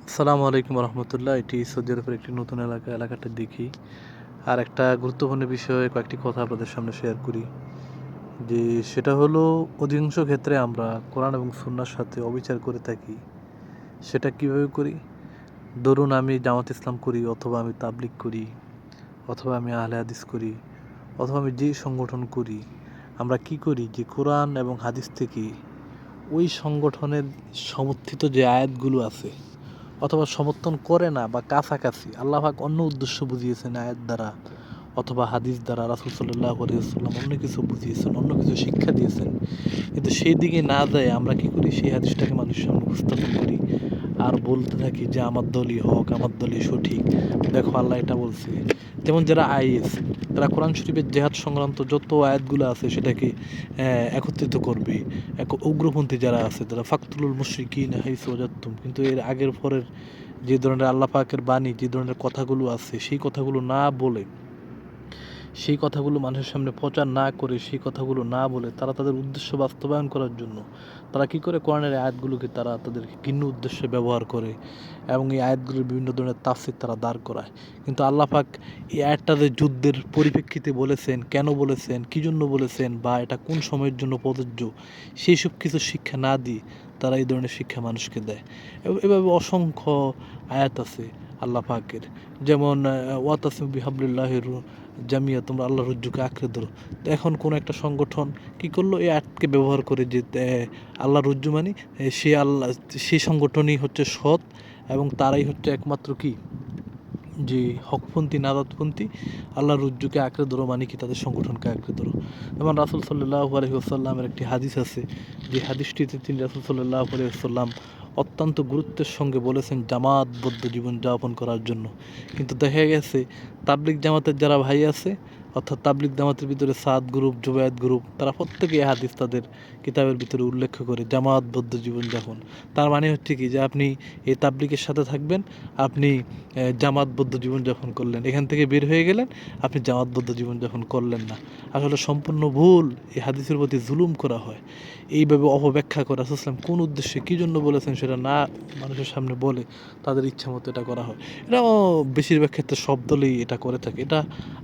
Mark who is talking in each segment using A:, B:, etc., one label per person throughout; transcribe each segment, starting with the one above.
A: আসসালামু আলাইকুম রহমতুল্লাহ। এটি সৌদি আরবের একটি নতুন এলাকাটা দেখি। আর একটা গুরুত্বপূর্ণ বিষয়ে কয়েকটি কথা আপনাদের সামনে শেয়ার করি, যে সেটা হলো অধিকাংশ ক্ষেত্রে আমরা কোরআন এবং সুন্নাহর সাথে অবিচার করে থাকি। সেটা কীভাবে করি? ধরুন আমি জামাত ইসলাম করি, অথবা আমি তাবলিগ করি, অথবা আমি আহলে হাদিস করি, অথবা আমি যেই সংগঠন করি, আমরা কি করি যে কোরআন এবং হাদিস থেকে ওই সংগঠনের সমর্থিত যে আয়াতগুলো আছে, অথবা সমর্থন করে না বা কাছাকাছি, আল্লাহ পাক অন্য উদ্দেশ্য বুঝিয়েছেন আয়াত দ্বারা অথবা হাদিস দ্বারা, রাসূল সাল্লাল্লাহু আলাইহি ওয়াসাল্লাম অন্য কিছু বুঝিয়েছেন, অন্য কিছু শিক্ষা দিয়েছেন, কিন্তু সেই দিকে না যায় আমরা কি করি? সেই হাদিসটাকে মানুষের সামনে উপস্থাপন করি আর বলতে থাকি যে আমার দলই হক, আমার দলই সঠিক, দেখো আল্লাহ এটা বলছে। যেমন যারা আইএস, তারা কোরআন শরীফের জেহাদ সংক্রান্ত যত আয়াতগুলো আছে সেটাকে একত্রিত করবে। উগ্রপন্থী যারা আছে তারা ফাকতুলুল মুশরিকিন হাইসু ওয়াজাদতুম, কিন্তু এর আগের পরের যে ধরনের আল্লাহ পাকের বাণী, যে ধরনের কথাগুলো আছে, সেই কথাগুলো না বলে, সেই কথাগুলো মানুষের সামনে প্রচার না করে, সেই কথাগুলো না বলে তারা তাদের উদ্দেশ্য বাস্তবায়ন করার জন্য তারা কি করে? কোরআনের আয়াতগুলোকে তারা তাদের ভিন্ন উদ্দেশ্যে ব্যবহার করে এবং এই আয়াতগুলোর বিভিন্ন ধরনের তাফসীর তারা দাঁড় করায়। কিন্তু আল্লাহ পাক এই আয়াতটাতে যুদ্ধের পরিপ্রেক্ষিতে বলেছেন, কেন বলেছেন, কী জন্য বলেছেন, বা এটা কোন সময়ের জন্য প্রযোজ্য, সেই সব কিছু শিক্ষা না দিয়ে তারা এই ধরনের শিক্ষা মানুষকে দেয়। এভাবে অসংখ্য আয়াত আছে আল্লাহ পাকের, যেমন ওয়াতাসিমু বিহাবলিল্লাহির জামিয়া, তোমরা আল্লাহর রজ্জুকে আঁকড়ে ধরো। তো এখন কোনো একটা সংগঠন কি করলো? এই আয়াতকে ব্যবহার করে যে আল্লাহর রজ্জু মানে সে আল্লাহ, সেই সংগঠনই হচ্ছে সৎ এবং তারাই হচ্ছে একমাত্র কি, যে হকপন্থী নাজাতপন্থী। আল্লাহর রজ্জুকে আঁকড়ে ধরো মানে কি? তাদের সংগঠনকে আঁকড়ে ধরো। যেমন রাসূল সাল্লাল্লাহু আলাইহি ওয়াসাল্লামের একটি হাদিস আছে, যে হাদিসটিতে তিনি রাসূল সাল্লাল্লাহু আলাইহি ওয়াসাল্লাম অত্যন্ত গুরুত্বের সঙ্গে বলেছেন জামাতবদ্ধ জীবন যাপন করার জন্য। কিন্তু দেখা গেছে তাবলিগ জামাতের যারা ভাই আছে, অর্থাৎ তাবলিগ জামাতের ভিতরে সাদ গ্রুপ, জুবায়েত গ্রুপ, তারা প্রত্যেকে এই হাদিস তাদের কিতাবের ভিতরে উল্লেখ করে জামাতবদ্ধ জীবনযাপন। তার মানে হচ্ছে কি, যে আপনি এই তাবলিগের সাথে থাকবেন, আপনি জামাতবদ্ধ জীবনযাপন করলেন, এখান থেকে বের হয়ে গেলেন, আপনি জামাতবদ্ধ জীবনযাপন করলেন না। আসলে সম্পূর্ণ ভুল। এই হাদিসের প্রতি জুলুম করা হয়, এইভাবে অপব্যাখ্যা করা। রাসূল সাল্লাল্লাহু আলাইহি ওয়াসাল্লাম কোন উদ্দেশ্যে কী জন্য বলেছেন সেটা না মানুষের সামনে বলে তাদের ইচ্ছা মতো এটা করা হয়। এটা বেশিরভাগ ক্ষেত্রে সব দলেই এটা করে থাকে। এটা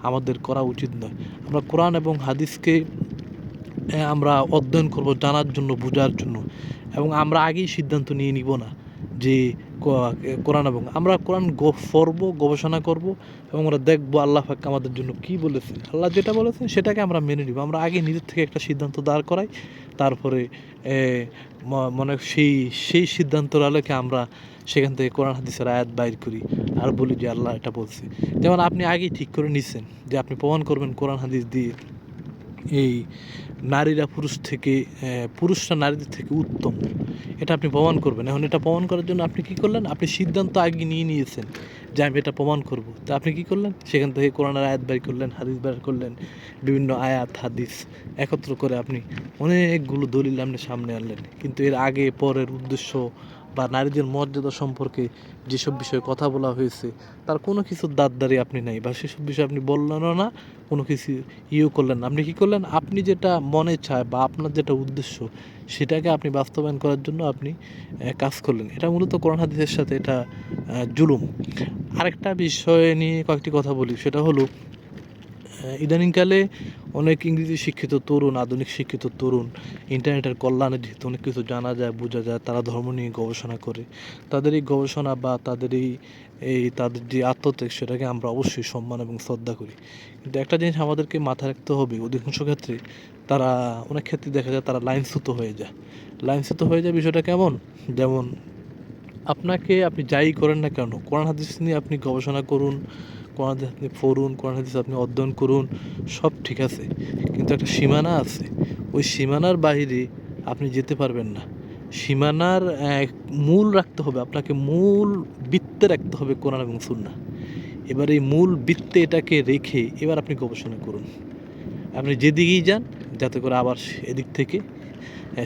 A: আমাদের করা উচিত নয়। আমরা কোরআন এবং হাদিসকে আমরা অধ্যয়ন করব জানার জন্য, বোঝার জন্য, এবং আমরা আগেই সিদ্ধান্ত নিয়ে নিব না যে কোরআন, এবং আমরা কোরআন পড়ব, গবেষণা করব এবং আমরা দেখবো আল্লাহ পাক আমাদের জন্য কী বলেছেন। আল্লাহ যেটা বলেছেন সেটাকে আমরা মেনে নিব। আমরা আগে নিজের থেকে একটা সিদ্ধান্ত দাঁড় করাই, তারপরে মনে সেই সিদ্ধান্তর আলোকে আমরা সেখান থেকে কোরআন হাদিসের আয়াত বাইর করি আর বলি যে আল্লাহ এটা বলছে। যেমন আপনি আগেই ঠিক করে নিচ্ছেন যে আপনি প্রমাণ করবেন কোরআন হাদিস দিয়ে এই নারীরা পুরুষরা নারীদের থেকে উত্তম, এটা আপনি প্রমাণ করবেন। এখন এটা প্রমাণ করার জন্য আপনি কী করলেন? আপনি সিদ্ধান্ত আগে নিয়ে নিয়েছেন যে আমি এটা প্রমাণ করব। তা আপনি কী করলেন? সেখান থেকে কোরআনের আয়াত বের করলেন, হাদিস বের করলেন, বিভিন্ন আয়াত হাদিস একত্র করে আপনি অনেকগুলো দলিল আপনি সামনে আনলেন। কিন্তু এর আগে পরের উদ্দেশ্য বা নারীদের মর্যাদা সম্পর্কে যেসব বিষয়ে কথা বলা হয়েছে তার কোনো কিছুর দাঁড়ি আপনি নাই, বা সেসব বিষয়ে আপনি বললেনও না, কোনো কিছু করলেন না। আপনি কী করলেন? আপনি যেটা মনে চায় বা আপনার যেটা উদ্দেশ্য সেটাকে আপনি বাস্তবায়ন করার জন্য আপনি কাজ করলেন। এটা মূলত কোরআন হাদিসের সাথে এটা জুলুম। আরেকটা বিষয় নিয়ে কয়েকটি কথা বলি, সেটা হলো ইদানিংকালে অনেক ইংরেজি শিক্ষিত তরুণ, আধুনিক শিক্ষিত তরুণ, ইন্টারনেটের কল্যাণে যেহেতু অনেক কিছু জানা যায়, বোঝা যায়, তারা ধর্ম নিয়ে গবেষণা করে। তাদের এই গবেষণা বা তাদের তাদের যে আত্মত্যাগ, সেটাকে আমরা অবশ্যই সম্মান এবং শ্রদ্ধা করি। কিন্তু একটা জিনিস আমাদেরকে মাথায় রাখতে হবে, অধিকাংশ ক্ষেত্রে তারা, অনেক ক্ষেত্রে দেখা যায় তারা লাইনচ্যুত হয়ে যায়। লাইনচ্যুত হয়ে যায় বিষয়টা কেমন? যেমন আপনি যাই করেন না কেন, কোরআন হাদিস নিয়ে আপনি গবেষণা করুন, কোরআন হাদিস আপনি পড়ুন, কোরআন হাদিস আপনি অধ্যয়ন করুন, সব ঠিক আছে, কিন্তু একটা সীমানা আছে। ওই সীমানার বাইরে আপনি যেতে পারবেন না। সীমানার মূল রাখতে হবে, আপনাকে মূল বৃত্তে রাখতে হবে কোরআন এবং সুন্নাহ। এবার এই মূল বৃত্তে এটাকে রেখে এবার আপনি গবেষণা করুন। আপনি যেদিকেই যান, যাতে করে আবার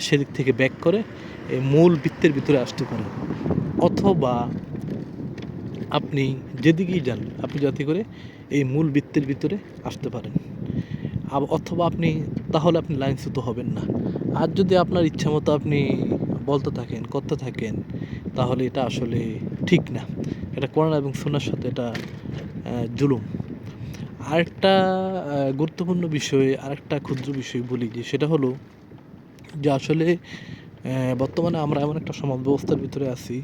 A: সেদিক থেকে ব্যাক করে এই মূল বৃত্তের ভিতরে আসতে পারেন। অথবা আপনি যেদিকেই যান, আপনি যাতে করে এই মূল বৃত্তের ভিতরে আসতে পারেন। অথবা তাহলে আপনি লাইনচ্যুত হবেন না। আর যদি আপনার ইচ্ছা মতো আপনি বলতে থাকেন, করতে থাকেন, তাহলে এটা আসলে ঠিক না। এটা কোরআন এবং সুন্নাহর সাথে এটা জুলুম। আরেকটা গুরুত্বপূর্ণ বিষয়, আরেকটা ক্ষুদ্র বিষয় বলি যে সেটা হলো যে আসলে বর্তমানে আমরা এমন একটা সমাজ ব্যবস্থার ভিতরে আছি,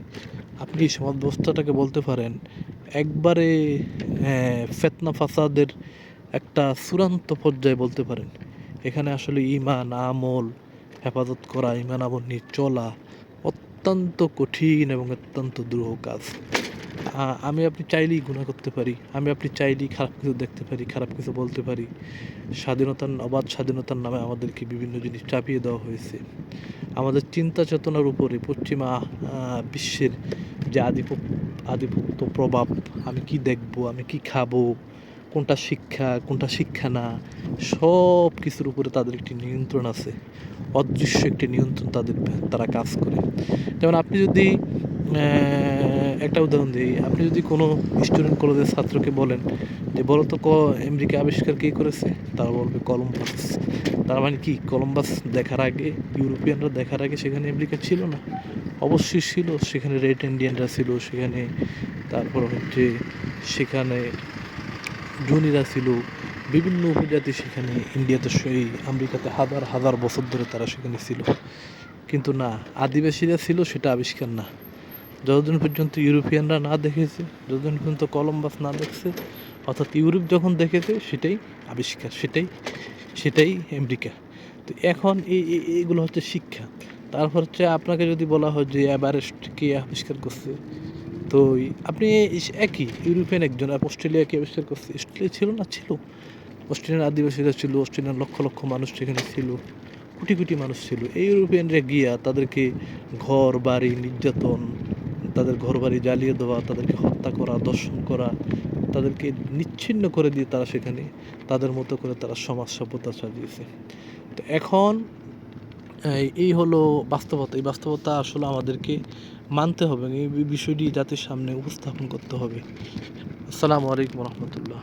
A: আপনি এই সমাজ ব্যবস্থাটাকে বলতে পারেন একবারে ফিতনা ফাসাদের একটা চূড়ান্ত পর্যায়ে বলতে পারেন। এখানে আসলে ঈমান, আমল হেফাজত করা, ঈমান আমল নিয়ে চলা অত্যন্ত কঠিন এবং অত্যন্ত দুরূহ কাজ। আমি আপনি চাইলেই গুনাহ করতে পারি, আমি আপনি চাইলেই খারাপ কিছু দেখতে পারি, খারাপ কিছু বলতে পারি। অবাধ স্বাধীনতার নামে আমাদেরকে বিভিন্ন জিনিস চাপিয়ে দেওয়া হয়েছে। আমাদের চিন্তা চেতনার উপরে পশ্চিমা বিশ্বের যে আধিপত্য প্রভাব, আমি কি দেখব, আমি কি খাবো, কোনটা শিক্ষা, কোনটা শিক্ষা না, সব কিছুর উপরে তাদের একটি নিয়ন্ত্রণ আছে। অদৃশ্য একটি নিয়ন্ত্রণ তারা কাজ করে। যেমন আপনি যদি একটা উদাহরণ দিই, আপনি যদি কোনো স্টুডেন্ট কলেজের ছাত্রকে বলেন যে বলো তো আমেরিকা আবিষ্কার কে করেছে, তারা বলবে কলম্বাস। তার মানে কি কলম্বাস দেখার আগে, ইউরোপিয়ানরা দেখার আগে সেখানে আমেরিকা ছিল না? অবশ্যই ছিল। সেখানে রেড ইন্ডিয়ানরা ছিল, সেখানে তারপর হচ্ছে সেখানে জুনিরা ছিল, বিভিন্ন উপজাতি সেখানে ইন্ডিয়াতে সেই আমেরিকাতে হাজার হাজার বছর ধরে তারা সেখানে ছিল। কিন্তু না, আদিবাসীরা ছিল সেটা আবিষ্কার না। যতদিন পর্যন্ত ইউরোপিয়ানরা না দেখেছে, যতদিন পর্যন্ত কলম্বাস না দেখছে, অর্থাৎ ইউরোপ যখন দেখেছে সেটাই আবিষ্কার, সেটাই আমেরিকা। তো এখন এইগুলো হচ্ছে শিক্ষা। তারপর হচ্ছে আপনাকে যদি বলা হয় যে এভারেস্ট কে আবিষ্কার করছে, তো আপনি একই ইউরোপিয়ান একজন, আর অস্ট্রেলিয়া কে আবিষ্কার করছে? অস্ট্রেলিয়া ছিল না? ছিল। অস্ট্রেলিয়ার আদিবাসীরা ছিল, অস্ট্রেলিয়ার লক্ষ লক্ষ মানুষ সেখানে ছিল, কোটি কোটি মানুষ ছিল। এই ইউরোপিয়ানরা গিয়া তাদেরকে ঘর বাড়ি নির্যাতন, তাদের ঘর বাড়ি জ্বালিয়ে দেওয়া, তাদেরকে হত্যা করা, দর্শন করা, তাদেরকে নিচ্ছিন্ন করে দিয়ে তারা সেখানে তাদের মতো করে তারা সমাজ সভ্যতা সাজিয়েছে। তো এখন এই হলো বাস্তবতা। এই বাস্তবতা আসলে আমাদেরকে মানতে হবে, এই বিষয়টি জাতির সামনে উপস্থাপন করতে হবে। আসসালামু আলাইকুম রহমতুল্লাহ।